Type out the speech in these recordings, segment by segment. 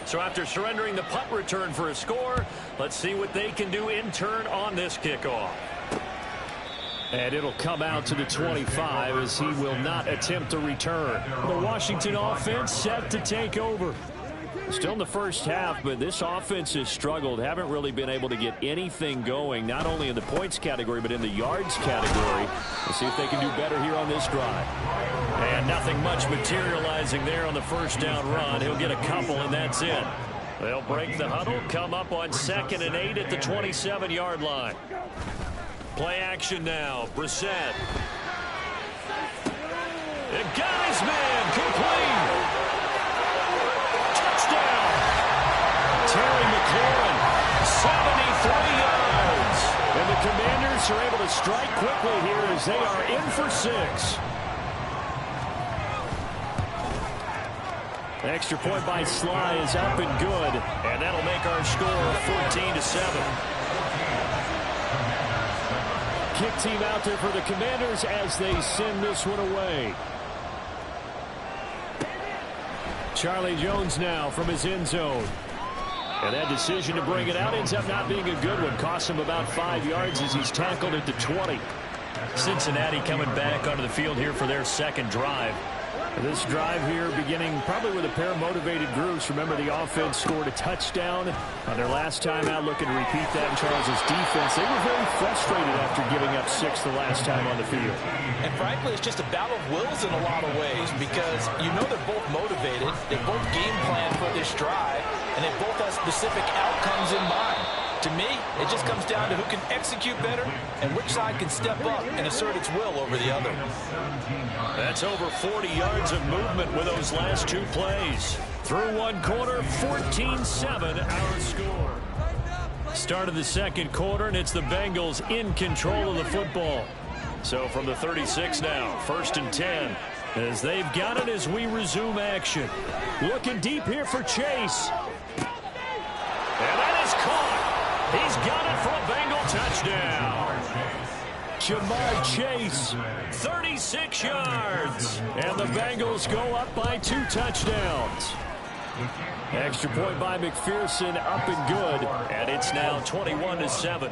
So after surrendering the punt return for a score, let's see what they can do in turn on this kickoff. And it'll come out to the 25 as he will not attempt to return. The Washington offense set to take over. Still in the first half, but this offense has struggled. Haven't really been able to get anything going, not only in the points category, but in the yards category. Let's see if they can do better here on this drive. And nothing much materializing there on the first down run. He'll get a couple, and that's it. They'll break the huddle, come up on 2nd and 8 at the 27-yard line. Play action now. Brissett. It got his man. Complete. Touchdown. Terry McLaurin, 73 yards. And the Commanders are able to strike quickly here as they are in for 6. The extra point by Sly is up and good. And that'll make our score 14-7. Kick team out there for the Commanders as they send this one away. Charlie Jones now from his end zone. And that decision to bring it out ends up not being a good one. Costs him about 5 yards as he's tackled at the 20. Cincinnati coming back onto the field here for their second drive. This drive here beginning probably with a pair of motivated groups. Remember, the offense scored a touchdown on their last time out. Looking to repeat that in Charles's defense. They were very frustrated after giving up 6 the last time on the field. And frankly, it's just a battle of wills in a lot of ways because you know they're both motivated. They both game plan for this drive, and they both have specific outcomes in mind. To me, it just comes down to who can execute better and which side can step up and assert its will over the other. That's over 40 yards of movement with those last 2 plays. Through one quarter, 14-7 our score. Start of the second quarter, and it's the Bengals in control of the football. So from the 36 now, 1st and 10, as they've got it as we resume action. Looking deep here for Chase. And that is caught. He's got it for a Bengal touchdown. Jamar Chase, 36 yards. And the Bengals go up by 2 touchdowns. Extra point by McPherson, up and good. And it's now 21-7.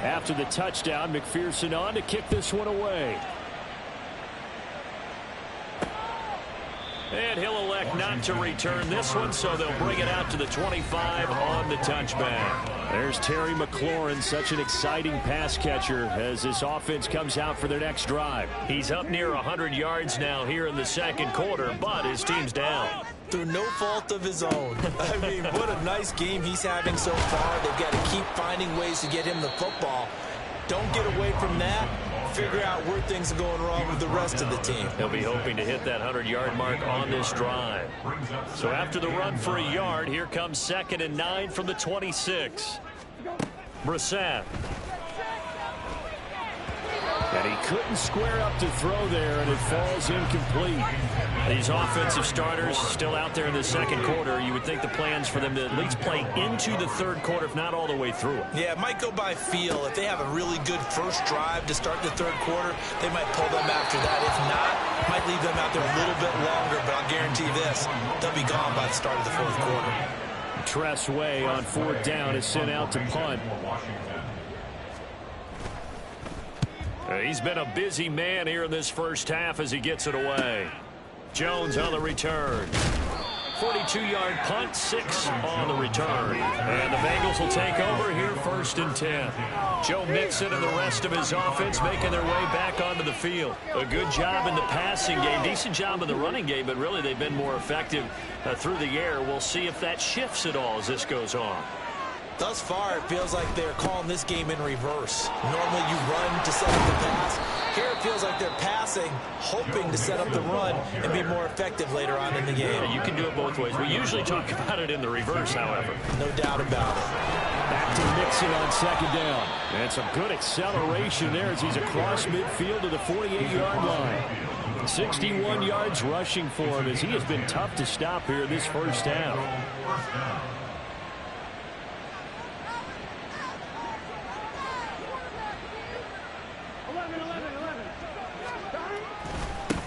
After the touchdown, McPherson on to kick this one away. And he'll elect not to return this one, so they'll bring it out to the 25 on the touchback. There's Terry McLaurin, such an exciting pass catcher as this offense comes out for their next drive. He's up near 100 yards now here in the second quarter, but his team's down. Through no fault of his own. I mean, what a nice game he's having so far. They've got to keep finding ways to get him the football. Don't get away from that. Figure out where things are going wrong with the rest of the team. He'll be hoping to hit that 100-yard mark on this drive. So after the run for a yard, here comes 2nd and 9 from the 26. Brissett. And he couldn't square up to throw there, and it falls incomplete. These offensive starters still out there in the second quarter. You would think the plans for them to at least play into the third quarter, if not all the way through it. Yeah, it might go by feel. If they have a really good first drive to start the third quarter, they might pull them after that. If not, might leave them out there a little bit longer, but I'll guarantee this, they'll be gone by the start of the fourth quarter. Tress Way on 4th down is sent out to punt. He's been a busy man here in this first half as he gets it away. Jones on the return. 42-yard punt, 6 on the return. And the Bengals will take over here 1st and 10. Joe Mixon and the rest of his offense making their way back onto the field. A good job in the passing game, decent job in the running game, but really they've been more effective through the air. We'll see if that shifts at all as this goes on. Thus far, it feels like they're calling this game in reverse. Normally you run to set up the pass. Here it feels like they're passing, hoping to set up the run and be more effective later on in the game. Yeah, you can do it both ways. We usually talk about it in the reverse, however. No doubt about it. Back to Mixon on 2nd down. And some good acceleration there as he's across midfield to the 48-yard line. 61 yards rushing for him as he has been tough to stop here in this first half.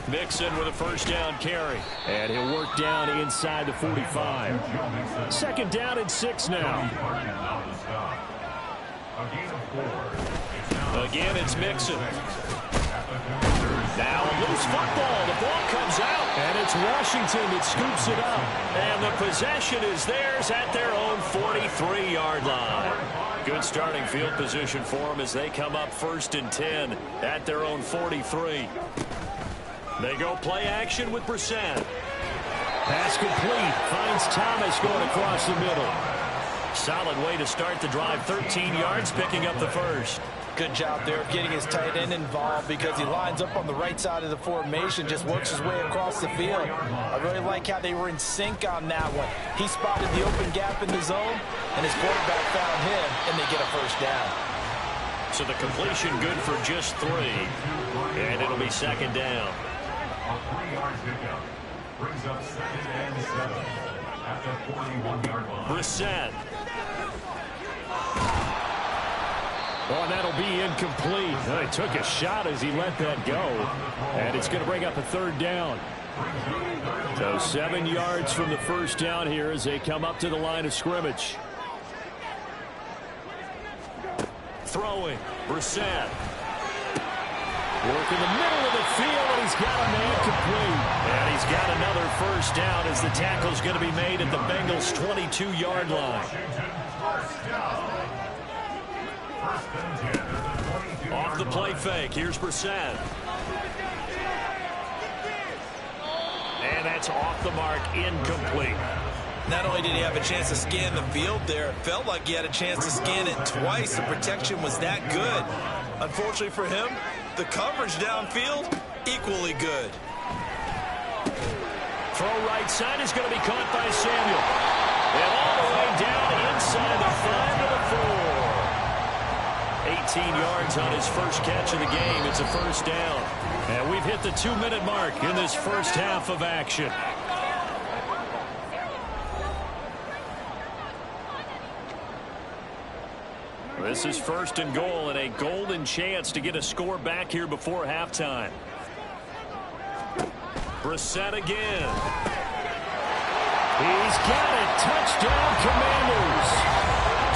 Mixon with a first down carry. And he'll work down inside the 45. Second down and 6 now. Again, it's Mixon. Now a loose football. The ball comes out. And it's Washington that scoops it up. And the possession is theirs at their own 43-yard line. Good starting field position for them as they come up 1st and 10 at their own 43. They go play action with Brissett. Pass complete. Finds Thomas going across the middle. Solid way to start the drive. 13 yards, picking up the first. Good job there of getting his tight end involved because he lines up on the right side of the formation, just works his way across the field. I really like how they were in sync on that one. He spotted the open gap in the zone, and his quarterback found him, and they get a first down. So the completion good for just 3, and it'll be second down. A 3-yard pickup brings up 2nd and 7 at the 41-yard line. Brissett. Oh, and that'll be incomplete. Oh, he took a shot as he let that go. And it's going to bring up a 3rd down. So 7 yards from the first down here as they come up to the line of scrimmage. Throwing. Brissett. Work in the middle of the field, and he's got a man complete. And he's got another first down as the tackle's going to be made at the Bengals' 22-yard line. Off the play fake. Here's Brissett. And that's off the mark. Incomplete. Not only did he have a chance to scan the field there, it felt like he had a chance to scan it twice. The protection was that good. Unfortunately for him, the coverage downfield, equally good. Throw right side is going to be caught by Samuel. And all the way down inside the 5 to the 4. 18 yards on his first catch of the game. It's a first down. And we've hit the 2-minute mark in this first half of action. This is 1st and goal and a golden chance to get a score back here before halftime. Brissett again. He's got it. Touchdown, Commanders.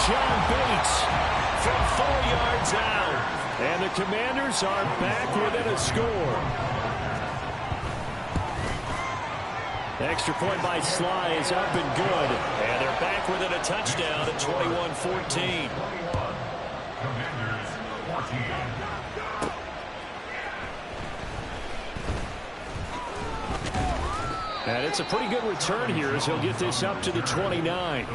John Bates from 4 yards out. And the Commanders are back within a score. Extra point by Sly is up and good. And they're back within a touchdown at 21-14. Commanders 14. And it's a pretty good return here as he'll get this up to the 29.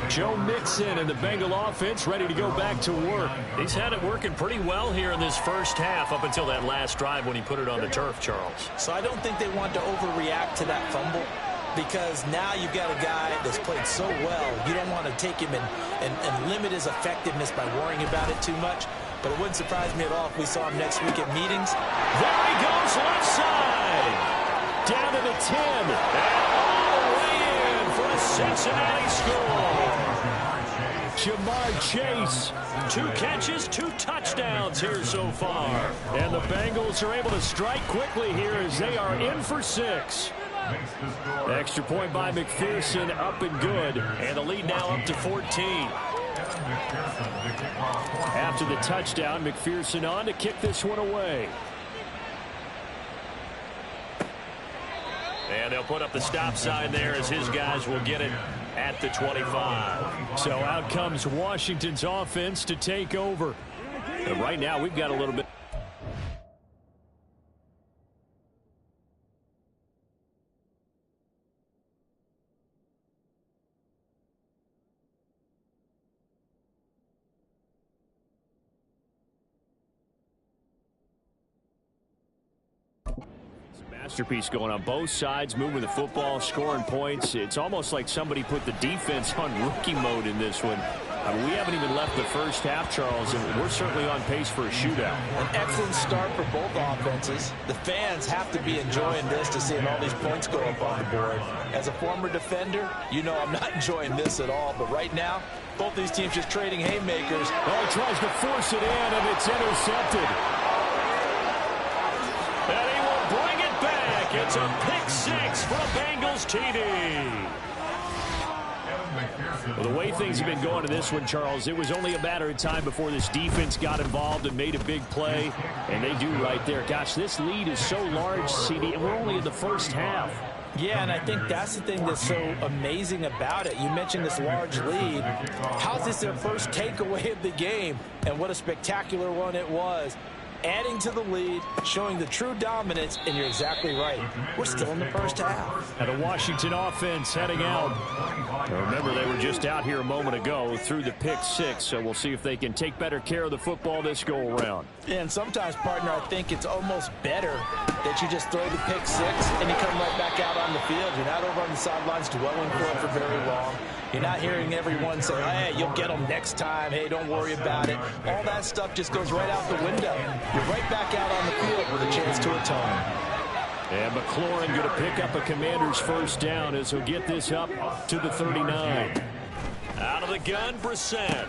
Joe Mixon and the Bengal offense ready to go back to work. He's had it working pretty well here in this first half up until that last drive when he put it on the turf, Charles. So I don't think they want to overreact to that fumble because now you've got a guy that's played so well. You don't want to take him and limit his effectiveness by worrying about it too much. But it wouldn't surprise me at all if we saw him next week at meetings. There he goes left side. Down to the 10. And all the way in for a Cincinnati score. Jamar Chase. 2 catches, 2 touchdowns here so far. And the Bengals are able to strike quickly here as they are in for 6. Extra point by McPherson, up and good. And the lead now up to 14. After the touchdown, McPherson on to kick this one away. And they'll put up the stop sign there as his guys will get it at the 25. So out comes Washington's offense to take over. But right now we've got a little bit. Masterpiece going on both sides, moving the football, scoring points. It's almost like somebody put the defense on rookie mode in this one. I mean, we haven't even left the first half, Charles, and we're certainly on pace for a shootout. An excellent start for both offenses. The fans have to be enjoying this to seeing all these points go up on the board. As a former defender, you know I'm not enjoying this at all, but right now, both these teams just trading haymakers. Oh, tries to force it in, and it's intercepted. And he will bring it back. It's a pick six for a Bengals TD. Well, the way things have been going in this one, Charles, it was only a matter of time before this defense got involved and made a big play, and they do right there. Gosh, this lead is so large, CD, and we're only in the first half. Yeah, and I think that's the thing that's so amazing about it. You mentioned this large lead. How's this their first takeaway of the game? And what a spectacular one it was. Adding to the lead, showing the true dominance, and you're exactly right. We're still in the first half. And a Washington offense heading out. Now remember, they were just out here a moment ago through the pick six, so we'll see if they can take better care of the football this go-around. And sometimes, partner, I think it's almost better that you just throw the pick six and you come right back out on the field. You're not over on the sidelines dwelling for it for very long. You're not hearing everyone say, hey, you'll get them next time. Hey, don't worry about it. All that stuff just goes right out the window. You're right back out on the field with a chance to atone. And McLaurin going to pick up a Commander's first down as he'll get this up to the 39. Out of the gun, Brissett.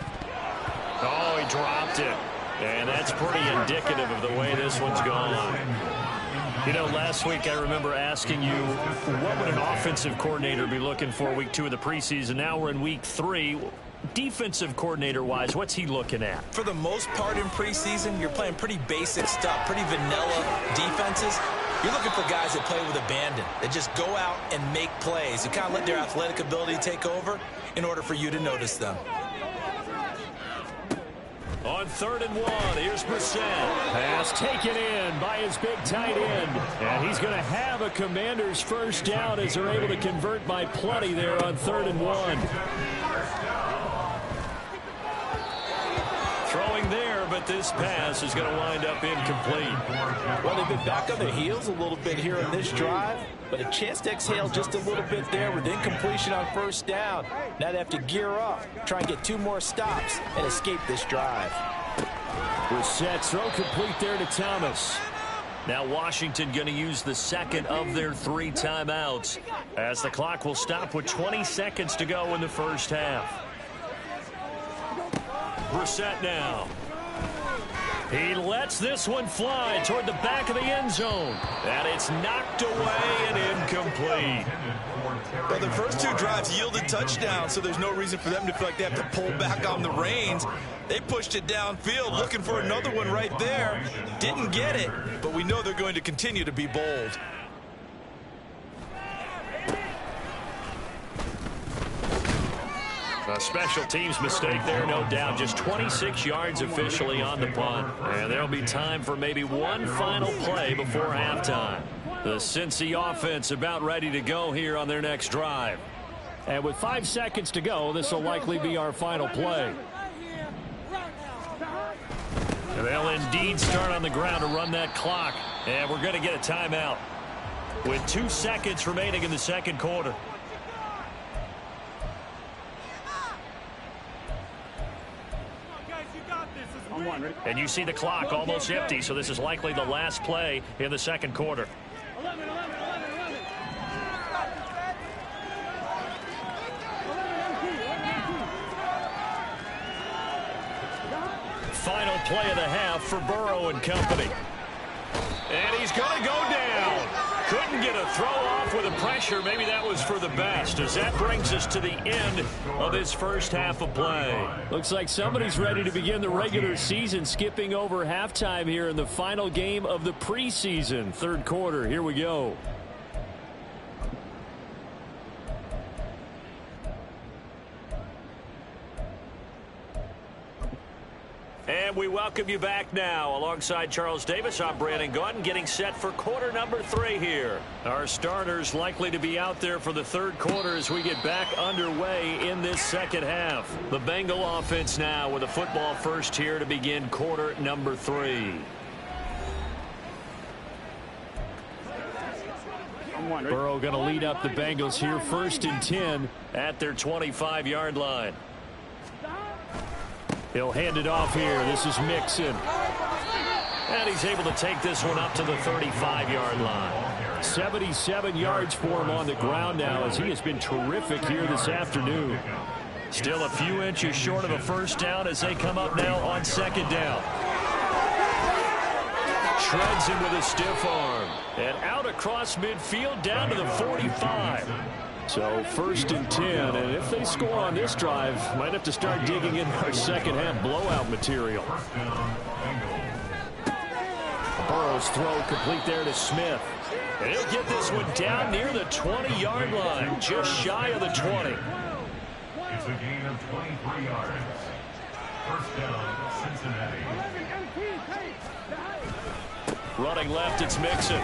Oh, he dropped it. And that's pretty indicative of the way this one's gone. You know, last week I remember asking you, what would an offensive coordinator be looking for week 2 of the preseason? Now we're in week 3. Defensive coordinator-wise, what's he looking at? For the most part in preseason, you're playing pretty basic stuff, pretty vanilla defenses. You're looking for guys that play with abandon, that just go out and make plays. You kind of let their athletic ability take over in order for you to notice them. On 3rd and 1, here's Brissett. Pass taken in by his big tight end. And he's going to have a Commander's first down as they're able to convert by plenty there on 3rd and 1. Throwing there, but this pass is going to wind up incomplete. Well, they've been back on their heels a little bit here in this drive, but a chance to exhale just a little bit there with incompletion on first down. Now they have to gear up, try and get 2 more stops, and escape this drive. Brissett throw complete there to Thomas. Now Washington going to use the second of their 3 timeouts as the clock will stop with 20 seconds to go in the first half. Brissett now. He lets this one fly toward the back of the end zone. And it's knocked away and incomplete. Well, the first 2 drives yielded touchdowns, so there's no reason for them to feel like they have to pull back on the reins. They pushed it downfield, looking for another one right there. Didn't get it, but we know they're going to continue to be bold. A special teams mistake there, no doubt. Just 26 yards officially on the punt. And there'll be time for maybe one final play before halftime. The Cincy offense about ready to go here on their next drive. And with 5 seconds to go, this will likely be our final play. And they'll indeed start on the ground to run that clock. And we're going to get a timeout with 2 seconds remaining in the second quarter. And you see the clock almost empty, so this is likely the last play in the second quarter. Final play of the half for Burrow and company. And he's going to go down. Couldn't get a throw off with the pressure. Maybe that was for the best, as that brings us to the end of this first half of play. Looks like somebody's ready to begin the regular season, skipping over halftime here in the final game of the preseason. Third quarter, here we go. And we welcome you back now. Alongside Charles Davis, I'm Brandon Gaudin, getting set for quarter number 3 here. Our starters likely to be out there for the third quarter as we get back underway in this second half. The Bengal offense now with a football first here to begin quarter number 3. Burrow going to lead up the Bengals here, 1st and 10 at their 25-yard line. He'll hand it off here. This is Mixon. And he's able to take this one up to the 35-yard line. 77 yards for him on the ground now, as he has been terrific here this afternoon. Still a few inches short of a first down as they come up now on 2nd down. shreds him with a stiff arm. And out across midfield down to the 45. So 1st and 10, and if they score on this drive, might have to start digging in our second half blowout material. Burrow's throw complete there to Smith. And he'll get this one down near the 20-yard line, just shy of the 20. It's a gain of 23 yards. First down, Cincinnati. Running left, it's Mixon.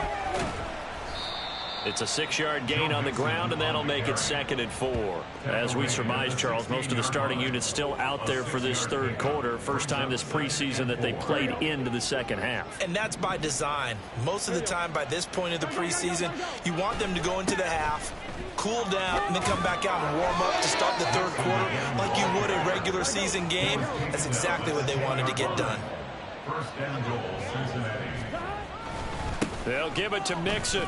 It's a 6-yard gain on the ground, and that'll make it 2nd and 4. As we surmise, Charles, most of the starting units still out there for this third quarter. First time this preseason that they played into the second half. And that's by design. Most of the time by this point of the preseason, you want them to go into the half, cool down, and then come back out and warm up to start the third quarter like you would a regular season game. That's exactly what they wanted to get done. First and goal, Cincinnati. They'll give it to Mixon.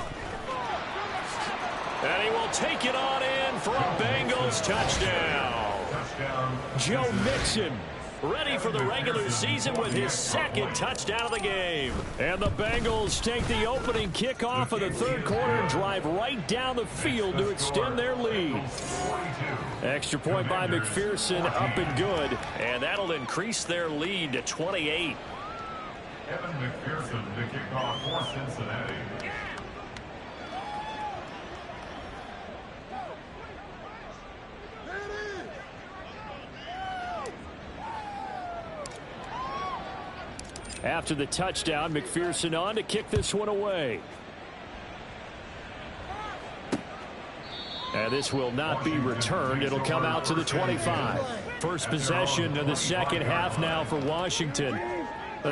And he will take it on in for a Bengals touchdown. Joe Mixon ready for the regular season with his 2nd touchdown of the game. And the Bengals take the opening kickoff of the third quarter and drive right down the field to extend their lead. Extra point by McPherson, up and good. And that'll increase their lead to 28. Evan McPherson to kick off for Cincinnati. After the touchdown, McPherson on to kick this one away. And this will not be returned. It'll come out to the 25. First possession of the second half now for Washington.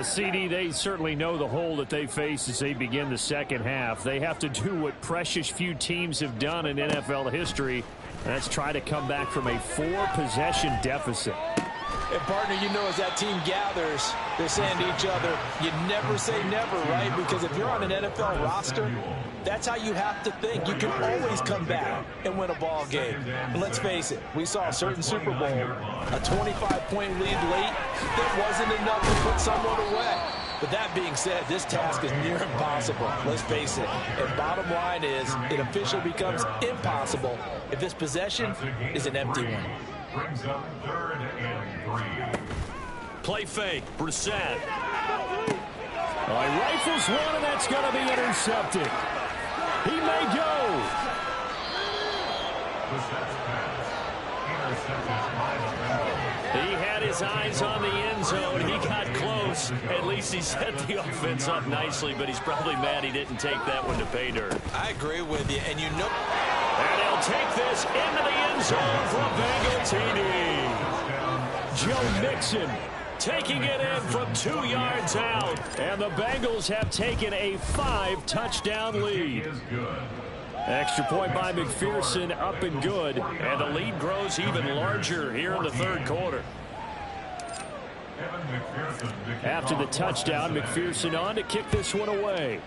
CD, they certainly know the hole that they face as they begin the second half. They have to do what precious few teams have done in NFL history. That's try to come back from a 4-possession deficit. And, partner, you know as that team gathers, they're saying to each other, you never say never, right? Because if you're on an NFL roster, that's how you have to think. You can always come back and win a ball game. And let's face it, we saw a certain Super Bowl, a 25-point lead late that wasn't enough to put someone away. But that being said, this task is near impossible. Let's face it. And bottom line is, it officially becomes impossible if this possession is an empty one. Brings up 3rd and 3. Play fake, Brissett. Rifles one, and that's going to be intercepted. He may go. Brissett's pass. Intercepted by the Bengals. He had his eyes on the end zone. He got close. At least he set the offense up nicely, but he's probably mad he didn't take that one to pay dirt. I agree with you, and you know... And he'll take this into the end zone for a Bengal TD. Joe Mixon taking it in from 2 yards out. And the Bengals have taken a 5-touchdown lead. Extra point by McPherson, up and good. And the lead grows even larger here in the third quarter. After the touchdown, McPherson on to kick this one away.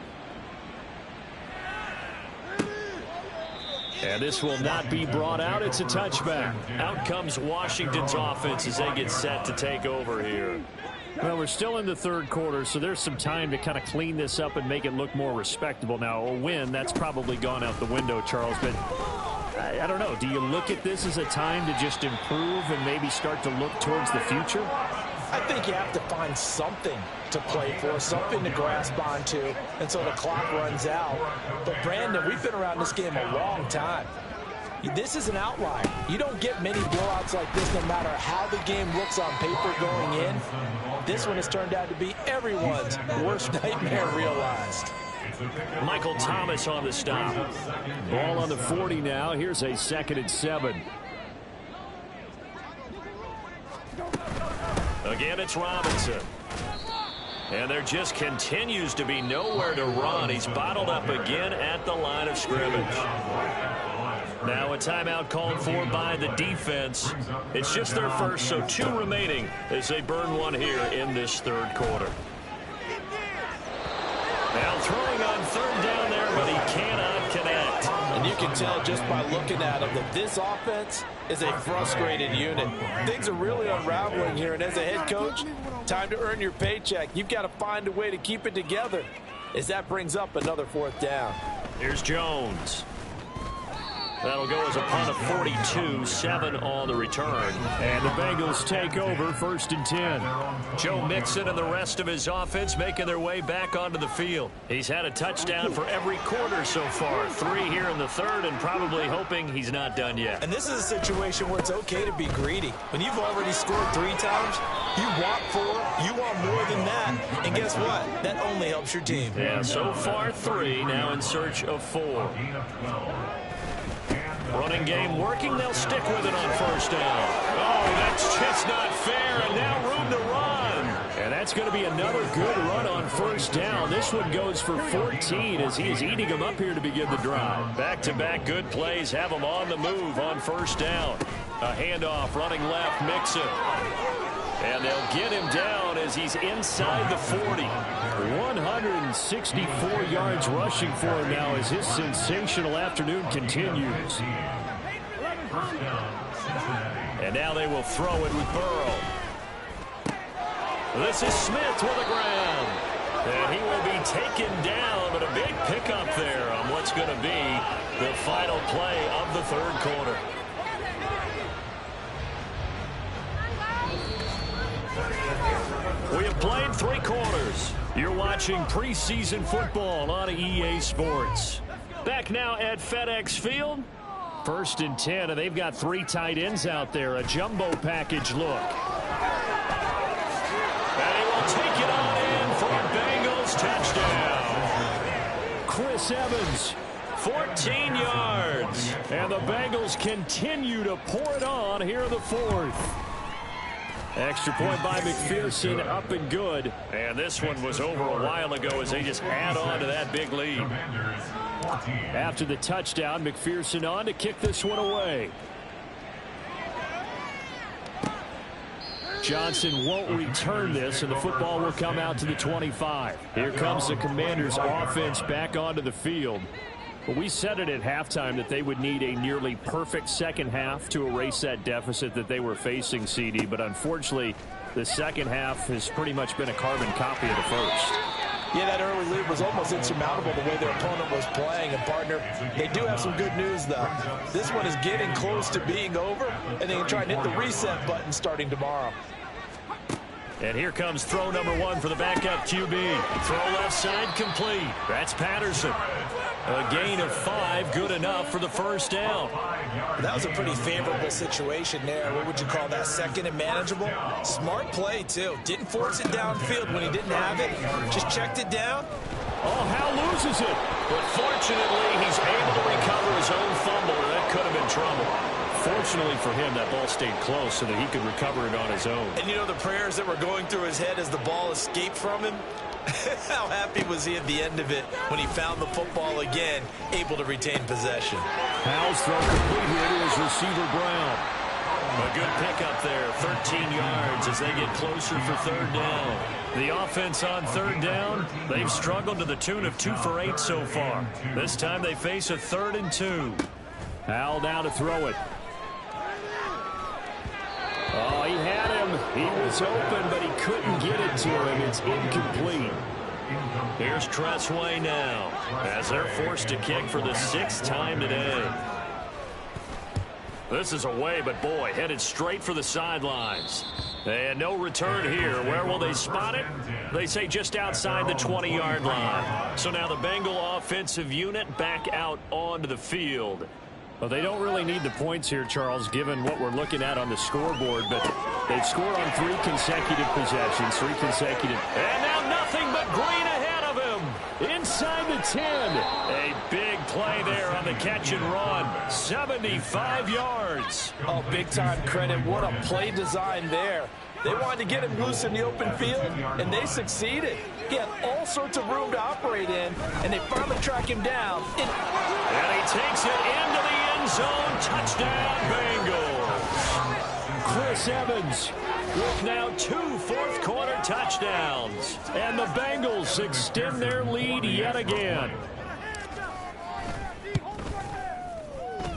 And this will not be brought out. It's a touchback. Out comes Washington's offense as they get set to take over here. Well, we're still in the third quarter, so there's some time to kind of clean this up and make it look more respectable. Now, a win, that's probably gone out the window, Charles, but I don't know. Do you look at this as a time to just improve and maybe start to look towards the future? I think you have to find something to play for, something to grasp onto, and so the clock runs out. But, Brandon, we've been around this game a long time. This is an outlier. You don't get many blowouts like this no matter how the game looks on paper going in. This one has turned out to be everyone's worst nightmare realized. Michael Thomas on the stop. Ball on the 40 now. Here's a 2nd and 7. Again, it's Robinson. And there just continues to be nowhere to run. He's bottled up again at the line of scrimmage. Now a timeout called for by the defense. It's just their first, so 2 remaining as they burn one here in this third quarter. Now throwing on 3rd down there, but he cannot connect. And you can tell just by looking at him that this offense is a frustrated unit. Things are really unraveling here, and as a head coach, time to earn your paycheck. You've got to find a way to keep it together. as that brings up another 4th down. Here's Jones. That'll go as a punt of 42, 7 on the return. And the Bengals take over 1st and 10. Joe Mixon and the rest of his offense making their way back onto the field. He's had a touchdown for every quarter so far. 3 here in the 3rd, and probably hoping he's not done yet. And this is a situation where it's okay to be greedy. When you've already scored 3 times, you want 4, you want more than that. And guess what? That only helps your team. Yeah, so far 3, now in search of 4. Running game working. They'll stick with it on 1st down. Oh, that's just not fair, and now room to run. And that's going to be another good run on 1st down. This one goes for 14 as he is eating them up here to begin the drive. Back-to-back good plays have him on the move on 1st down. A handoff running left, Mixon. And they'll get him down as he's inside the 40. 164 yards rushing for him now as his sensational afternoon continues. And now they will throw it with Burrow. This is Smith with the ground. And he will be taken down, but a big pickup there on what's going to be the final play of the 3rd quarter. We have played 3 quarters. You're watching preseason football on EA Sports. Back now at FedEx Field. 1st and 10, and they've got 3 tight ends out there. A jumbo package look. And he will take it on in for a Bengals touchdown. Chris Evans, 14 yards. And the Bengals continue to pour it on here in the 4th. Extra point by McPherson, up and good. And this one was over a while ago as they just add on to that big lead. After the touchdown, McPherson on to kick this one away. Johnson won't return this, and the football will come out to the 25. Here comes the Commanders' offense back onto the field. But we said it at halftime that they would need a nearly perfect second half to erase that deficit that they were facing, CD. But unfortunately, the second half has pretty much been a carbon copy of the first. Yeah, that early lead was almost insurmountable the way their opponent was playing. And, partner, they do have some good news, though. This one is getting close to being over, and they can try and hit the reset button starting tomorrow. And here comes throw number 1 for the backup QB. Throw left side complete. That's Patterson. A gain of 5, good enough for the 1st down. That was a pretty favorable situation there. What would you call that? 2nd and manageable? Smart play, too. Didn't force it downfield when he didn't have it. Just checked it down. Oh, Hal loses it. But fortunately, he's able to recover his own fumble. That could have been trouble. Fortunately for him, that ball stayed close so that he could recover it on his own. And you know the prayers that were going through his head as the ball escaped from him? How happy was he at the end of it when he found the football again, able to retain possession? Hal's throw complete here to his receiver, Brown. A good pickup there, 13 yards as they get closer for 3rd down. The offense on 3rd down, they've struggled to the tune of 2 for 8 so far. This time they face a 3rd and 2. Hal now to throw it. Oh, he had him. He was open, but he couldn't get it to him. It's incomplete. Here's Tressway now as they're forced to kick for the 6th time today. This is away, but boy, headed straight for the sidelines. And no return here. Where will they spot it? They say just outside the 20-yard line. So now the Bengal offensive unit back out onto the field. Well, they don't really need the points here, Charles, given what we're looking at on the scoreboard. But they've scored on 3 consecutive possessions, 3 consecutive. And now nothing but green ahead of him. Inside the 10. A big play there on the catch and run. 75 yards. Oh, big-time credit. What a play design there. They wanted to get him loose in the open field, and they succeeded. He had all sorts of room to operate in, and they finally track him down. And he takes it into the end zone. Touchdown, Bengals. Chris Evans with now 2 fourth-quarter touchdowns. And the Bengals extend their lead yet again.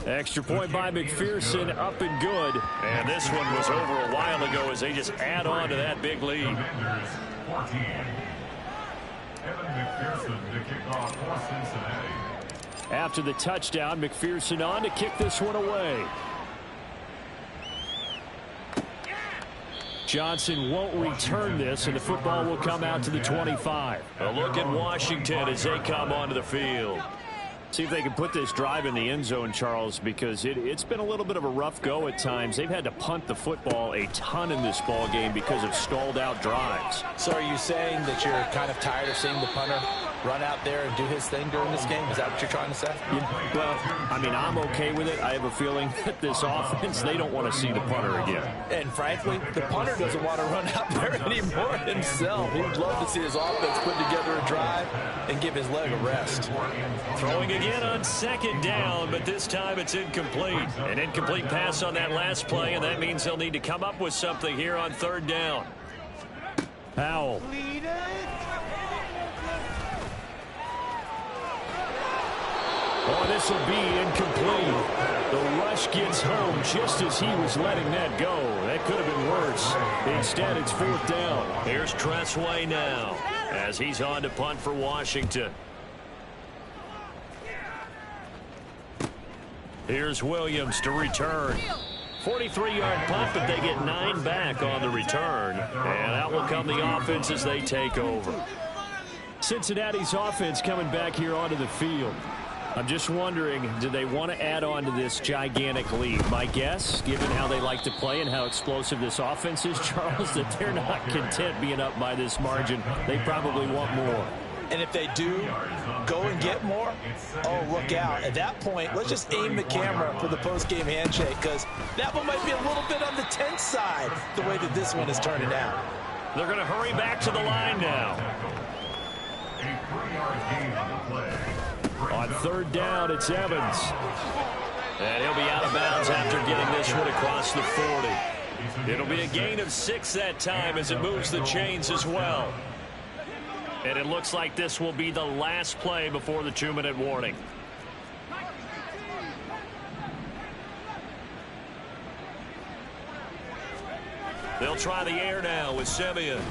Extra point by McPherson, up and good. And this one was over a while ago as they just add on to that big lead. Evan McPherson to kick off for Cincinnati. After the touchdown, McPherson on to kick this one away. Johnson won't return this, and the football will come out to the 25. A look at Washington as they come onto the field. See if they can put this drive in the end zone, Charles, because it's been a little bit of a rough go at times. They've had to punt the football a ton in this ball game because of stalled out drives. So are you saying that you're kind of tired of seeing the punter run out there and do his thing during this game? Is that what you're trying to say? Well, I mean, I'm okay with it. I have a feeling that this offense, they don't want to see the punter again. And frankly, the punter doesn't want to run out there anymore himself. He would love to see his offense put together a drive and give his leg a rest. Throwing again on second down, but this time it's incomplete. An incomplete pass on that last play, and that means they'll need to come up with something here on third down. Powell. Oh, this will be incomplete. The rush gets home just as he was letting that go. That could have been worse. Instead, it's fourth down. Here's Tressway now as he's on to punt for Washington. Here's Williams to return. 43-yard punt, but they get 9 back on the return. And out will come the offense as they take over. Cincinnati's offense coming back here onto the field. I'm just wondering, do they want to add on to this gigantic lead? My guess, given how they like to play and how explosive this offense is, Charles, that they're not content being up by this margin. They probably want more. And if they do go and get more, oh, look out. At that point, let's just aim the camera for the post-game handshake, because that one might be a little bit on the tense side, the way that this one is turning out. They're going to hurry back to the line now. A 3-yard gain on the play. On third down, it's Evans. And he'll be out of bounds after getting this one across the 40. It'll be a gain of 6 that time as it moves the chains as well. And it looks like this will be the last play before the 2-minute warning. They'll try the air now with Simeon.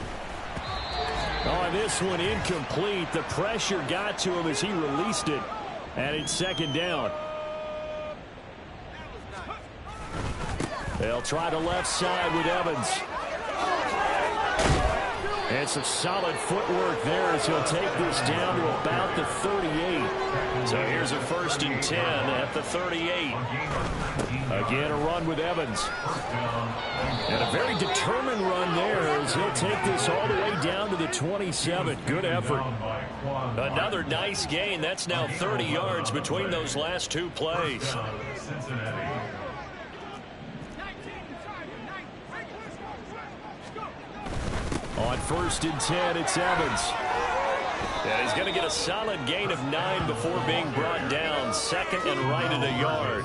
Oh, this one incomplete. The pressure got to him as he released it. And it's second down. They'll try the left side with Evans. And some solid footwork there as he'll take this down to about the 38. So here's a 1st and 10 at the 38. Again, a run with Evans. And a very determined run there as he'll take this all the way down to the 27. Good effort. Another nice gain. That's now 30 yards between those last 2 plays. On 1st and 10, it's Evans. And he's going to get a solid gain of 9 before being brought down. 2nd and right at a yard.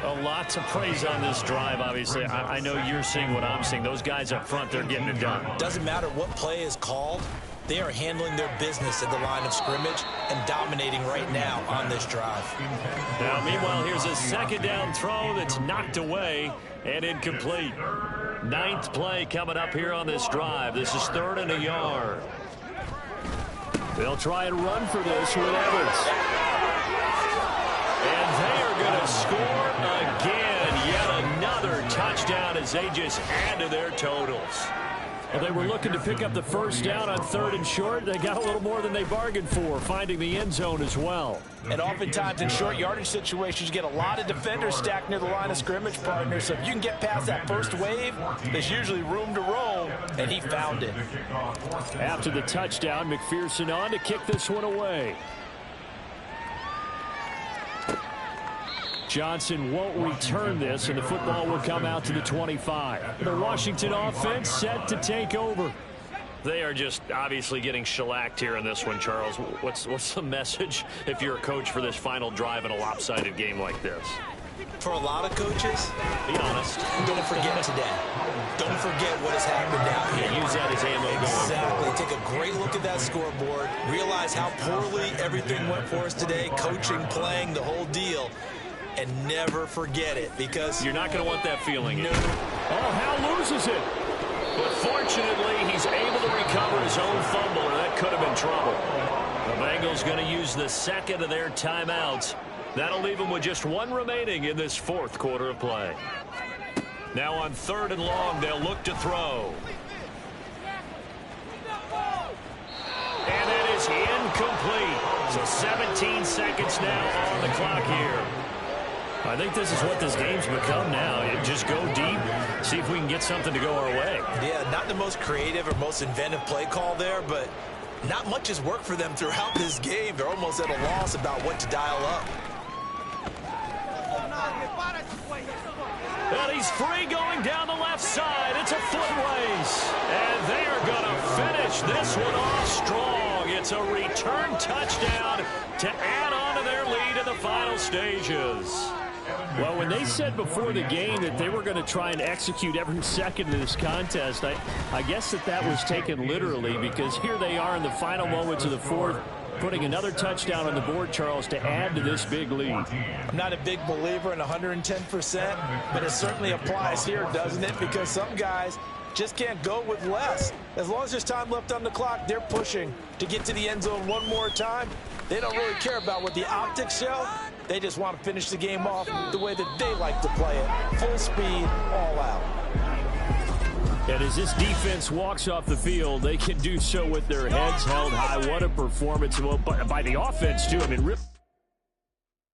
A lot to praise on this drive, obviously. I know you're seeing what I'm seeing. Those guys up front, they're getting it done. Doesn't matter what play is called. They are handling their business at the line of scrimmage and dominating right now on this drive. Now, meanwhile, here's a 2nd down throw that's knocked away and incomplete. 9th play coming up here on this drive. This is 3rd and a yard. They'll try and run for this with Evans. And they are going to score again. Yet another touchdown as they just add to their totals. Well, they were looking to pick up the 1st down on 3rd and short. They got a little more than they bargained for, finding the end zone as well. And oftentimes in short yardage situations, you get a lot of defenders stacked near the line of scrimmage, partner. So if you can get past that first wave, there's usually room to roll, and he found it. After the touchdown, McPherson on to kick this one away. Johnson won't return this, and the football will come out to the 25. The Washington offense set to take over. They are just obviously getting shellacked here in this one, Charles. What's the message if you're a coach for this final drive in a lopsided game like this? For a lot of coaches, be honest, don't forget today. Don't forget what has happened out here. Use that as ammo going forward. Exactly. Take a great look at that scoreboard. Realize how poorly everything went for us today. Coaching, playing, the whole deal. And never forget it, because you're not going to want that feeling. No. Oh, Hal loses it. But Unfortunately, he's able to recover his own fumble, and that could have been trouble. The Bengals going to use the second of their timeouts. That'll leave them with just one remaining in this fourth quarter of play. Now on 3rd and long, they'll look to throw. And that is incomplete. So 17 seconds now on the clock here. I think this is what this game's become now. Just go deep, see if we can get something to go our way. Yeah, not the most creative or most inventive play call there, but not much has worked for them throughout this game. They're almost at a loss about what to dial up. And he's free going down the left side. It's a foot race. And they are going to finish this one off strong. It's a return touchdown to add on to their lead in the final stages. Well, when they said before the game that they were going to try and execute every second of this contest, I guess that was taken literally, because here they are in the final moments of the fourth, putting another touchdown on the board, Charles, to add to this big lead. I'm not a big believer in 110%, but it certainly applies here, doesn't it? Because some guys just can't go with less. As long as there's time left on the clock, they're pushing to get to the end zone one more time. They don't really care about what the optics show. They just want to finish the game off the way that they like to play it. Full speed, all out. And as this defense walks off the field, they can do so with their heads held high. What a performance by the offense, too. I mean,